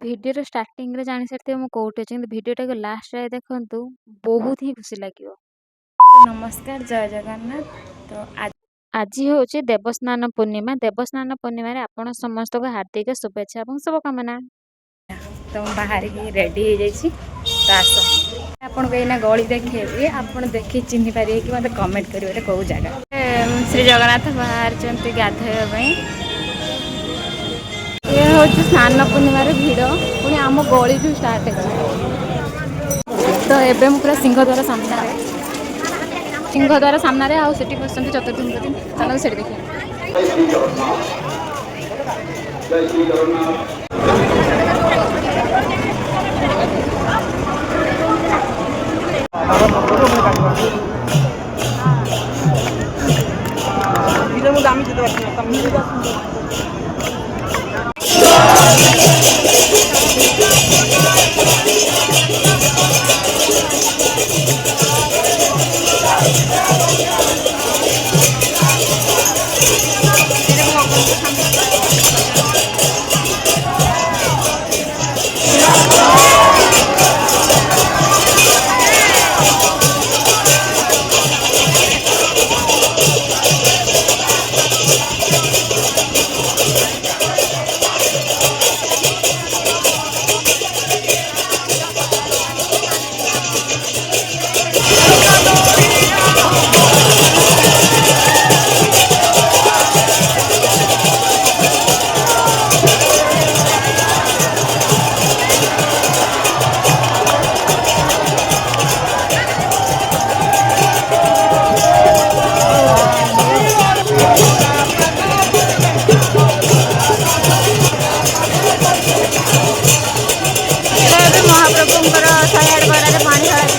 भिडियोର ଷ୍ଟାର୍ଟିଂରେ ଜାଣି ସାରିଥିବେ ମୁଁ କୋଉଠି ଅଛି, କିନ୍ତୁ ଭିଡ଼ିଓଟାକୁ ଲାଷ୍ଟ ଯାଏ ଦେଖନ୍ତୁ, ବହୁତ ହିଁ ଖୁସି ଲାଗିବ। ନମସ୍କାର, ଜୟ ଜଗନ୍ନାଥ। ତ ଆଜି ହେଉଛି ଦେବସ୍ନାନ ପୂର୍ଣ୍ଣିମା। ଦେବସ୍ନାନ ପୂର୍ଣ୍ଣିମାରେ ଆପଣ ସମସ୍ତଙ୍କୁ ହାର୍ଦ୍ଦିକ ଶୁଭେଚ୍ଛା ଏବଂ ଶୁଭକାମନା। ତ ମୁଁ ବାହାରିକି ରେଡ଼ି ହେଇଯାଇଛି। ତ ଆସ ଆପଣଙ୍କୁ ଏଇନା ଗଳି ଦେଖେଇବି, ଆପଣ ଦେଖି ଚିହ୍ନି ପାରିବେ କି ମୋତେ କମେଣ୍ଟ କରିବେ କେଉଁ ଜାଗା। ଶ୍ରୀ ଜଗନ୍ନାଥ ବାହାରିଛନ୍ତି ଗାଧୋଇବା ପାଇଁ। ये हूँ स्नान पूर्णिमार भिड़ पुणी आम गली स्टार्ट है। तो एवं पूरा सिंहद्वार सामने आउट बसते चतुर्थी चलो से देखिए। महाप्रभुंर 108 गरारे पानी ढाला